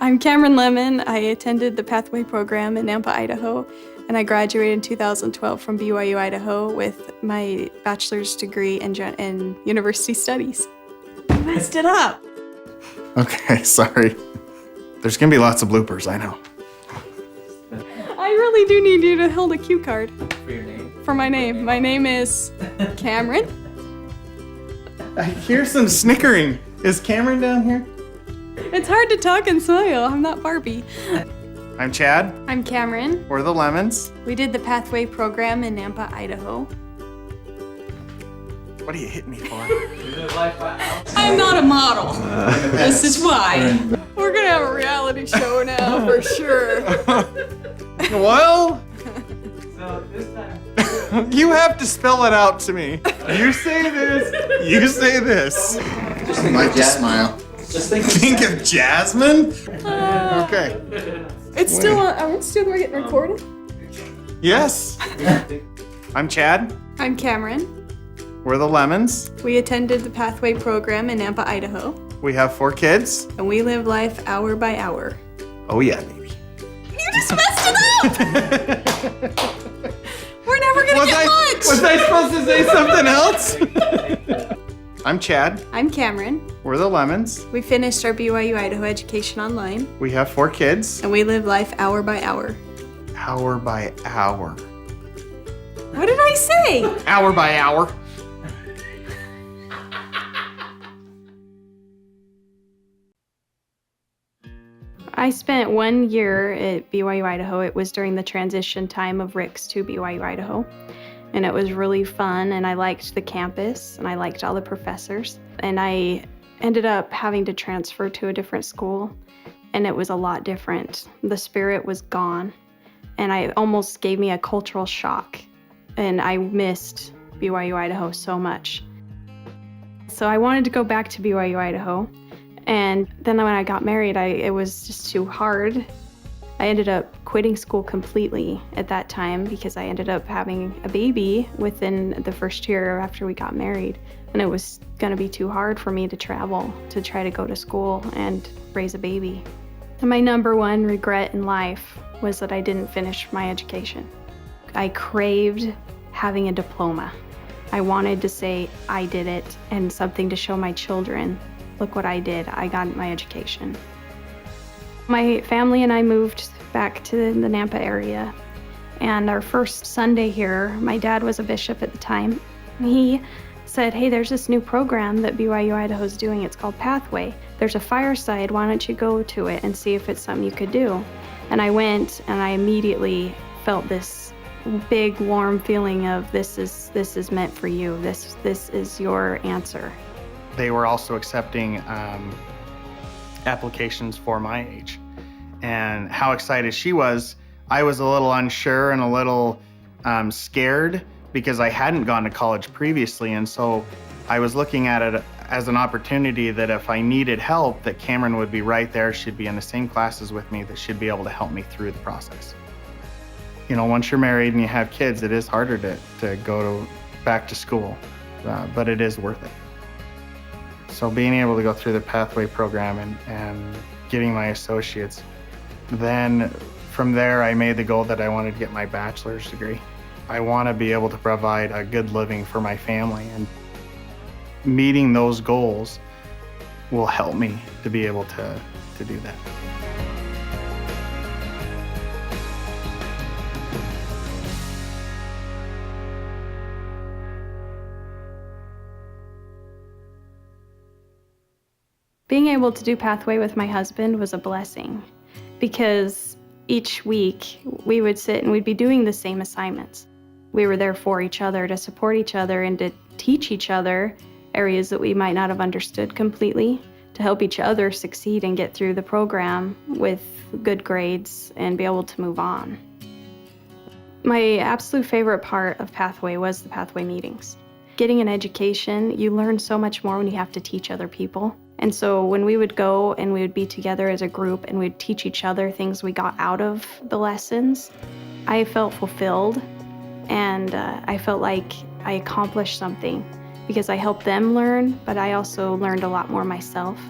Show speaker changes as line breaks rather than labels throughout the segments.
I'm Kameron Lemon. I attended the Pathway program in Nampa, Idaho, and I graduated in 2012 from BYU-Idaho with my bachelor's degree in university studies. I messed it up.
Okay, sorry. There's gonna be lots of bloopers, I know.
I really do need you to hold a cue card.
For your name?
For my name. My name is Kameron.
I hear some snickering. Is Kameron down here?
It's hard to talk and smile. I'm not Barbie.
I'm Chad.
I'm Kameron.
We're the Lemons.
We did the Pathway program in Nampa, Idaho.
What are you hitting me for?
I'm not a model. This is why. We're gonna have a reality show now for sure.
Well,
So this time.
you have to spell it out to me. You say this, you say this.
Just
I like to smile.
Just think
Think of Jasmine? Okay.
It's still on. Are we still getting recorded?
Yes. I'm Chad.
I'm Kameron.
We're the Lemons.
We attended the Pathway program in Nampa, Idaho,
We have 4 kids.
and we live life hour by hour.
Oh yeah, baby.
You just messed it up! We're never gonna get lunch!
Was I supposed to say something else? I'm Chad.
I'm Kameron.
We're the Lemons.
We finished our BYU-Idaho education online,
We have 4 kids.
and we live life hour by hour.
Hour by hour.
What did I say?
Hour by hour.
I spent 1 year at BYU-Idaho. It was during the transition time of Rick's to BYU-Idaho. And it was really fun, and I liked the campus, and I liked all the professors. And I ended up having to transfer to a different school, and it was a lot different. The spirit was gone, and it almost gave me a cultural shock. And I missed BYU-Idaho so much. So I wanted to go back to BYU-Idaho. And then when I got married, it was just too hard. I ended up quitting school completely at that time because I ended up having a baby within the first year after we got married. And it was gonna be too hard for me to travel to try to go to school and raise a baby. And my number one regret in life was that I didn't finish my education. I craved having a diploma. I wanted to say I did it and something to show my children. Look what I did, I got my education. My family and I moved back to the Nampa area, and our first Sunday here, my dad was a bishop at the time. He said, hey, there's this new program that BYU-Idaho is doing, it's called Pathway. There's a fireside, why don't you go to it and see if it's something you could do? And I went, and I immediately felt this big warm feeling of this is meant for you, this is your answer.
They were also accepting applications for my age. And how excited she was, I was a little unsure and a little scared because I hadn't gone to college previously. And so I was looking at it as an opportunity that if I needed help, that Kameron would be right there. She'd be in the same classes with me, that she'd be able to help me through the process. You know, once you're married and you have kids, it is harder to go back to school, but it is worth it. So being able to go through the Pathway program and getting my associates, then from there I made the goal that I wanted to get my bachelor's degree. I want to be able to provide a good living for my family, and meeting those goals will help me to be able to do that.
Being able to do Pathway with my husband was a blessing because each week we would sit and we'd be doing the same assignments. We were there for each other, to support each other and to teach each other areas that we might not have understood completely, to help each other succeed and get through the program with good grades and be able to move on. My absolute favorite part of Pathway was the Pathway meetings. Getting an education, you learn so much more when you have to teach other people. And so when we would go and we would be together as a group and we'd teach each other things we got out of the lessons, I felt fulfilled, and I felt like I accomplished something because I helped them learn, but I also learned a lot more myself.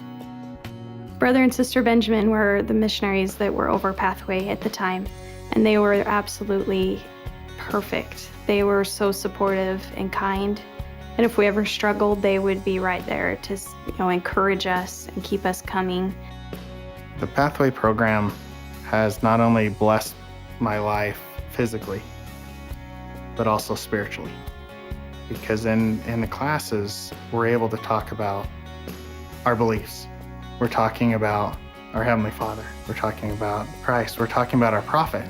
Brother and Sister Benjamin were the missionaries that were over Pathway at the time, and they were absolutely perfect. They were so supportive and kind, and if we ever struggled, they would be right there to, encourage us and keep us coming.
The Pathway program has not only blessed my life physically, but also spiritually. Because in the classes, we're able to talk about our beliefs. We're talking about our Heavenly Father. We're talking about Christ. We're talking about our prophet.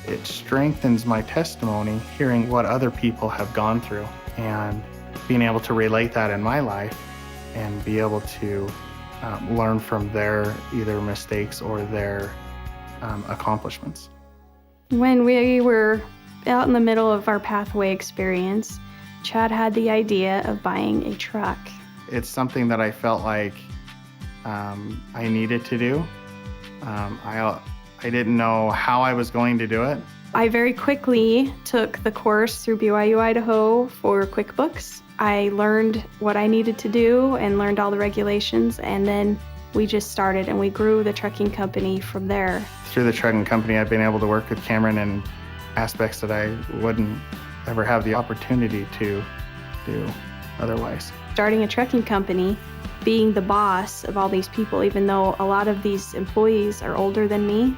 It strengthens my testimony hearing what other people have gone through and being able to relate that in my life and be able to learn from their either mistakes or their accomplishments.
When we were out in the middle of our Pathway experience, Chad had the idea of buying a truck.
It's something that I felt like I needed to do. I didn't know how I was going to do it.
I very quickly took the course through BYU-Idaho for QuickBooks. I learned what I needed to do and learned all the regulations, and then we just started and we grew the trucking company from there.
Through the trucking company, I've been able to work with Kameron in aspects that I wouldn't ever have the opportunity to do otherwise.
Starting a trucking company, being the boss of all these people, even though a lot of these employees are older than me,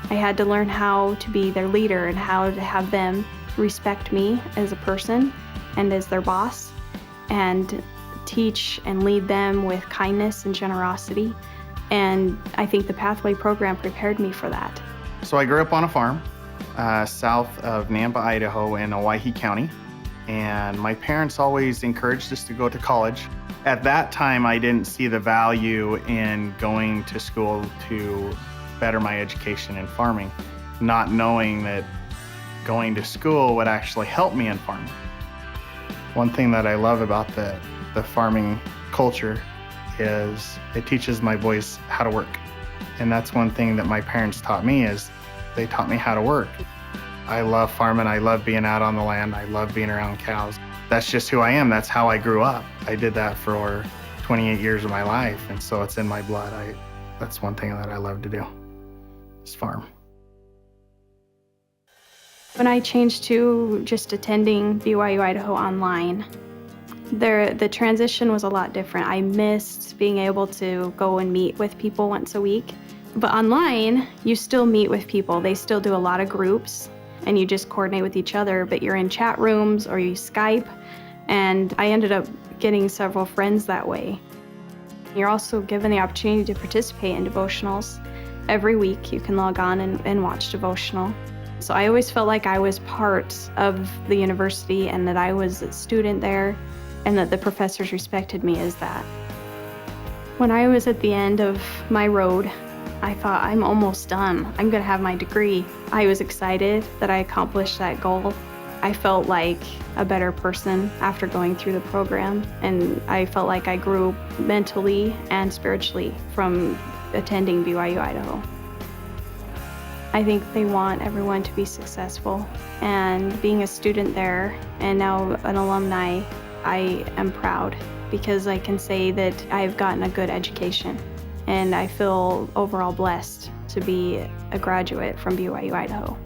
I had to learn how to be their leader and how to have them respect me as a person and as their boss, and teach and lead them with kindness and generosity. And I think the Pathway program prepared me for that.
So I grew up on a farm south of Nampa, Idaho in Owyhee County. And my parents always encouraged us to go to college. At that time, I didn't see the value in going to school to better my education in farming, not knowing that going to school would actually help me in farming. One thing that I love about the farming culture is it teaches my boys how to work. And that's one thing that my parents taught me, is they taught me how to work. I love farming. I love being out on the land. I love being around cows. That's just who I am. That's how I grew up. I did that for 28 years of my life, and so it's in my blood. That's one thing that I love to do, is farm.
When I changed to just attending BYU-Idaho online, the transition was a lot different. I missed being able to go and meet with people once a week. But online, you still meet with people. They still do a lot of groups, and you just coordinate with each other, but you're in chat rooms or you Skype, and I ended up getting several friends that way. You're also given the opportunity to participate in devotionals. Every week you can log on and watch devotional. So I always felt like I was part of the university and that I was a student there and that the professors respected me as that. When I was at the end of my road, I thought, I'm almost done. I'm gonna have my degree. I was excited that I accomplished that goal. I felt like a better person after going through the program, and I felt like I grew mentally and spiritually from attending BYU-Idaho. I think they want everyone to be successful, and being a student there and now an alumni, I am proud because I can say that I've gotten a good education, and I feel overall blessed to be a graduate from BYU-Idaho.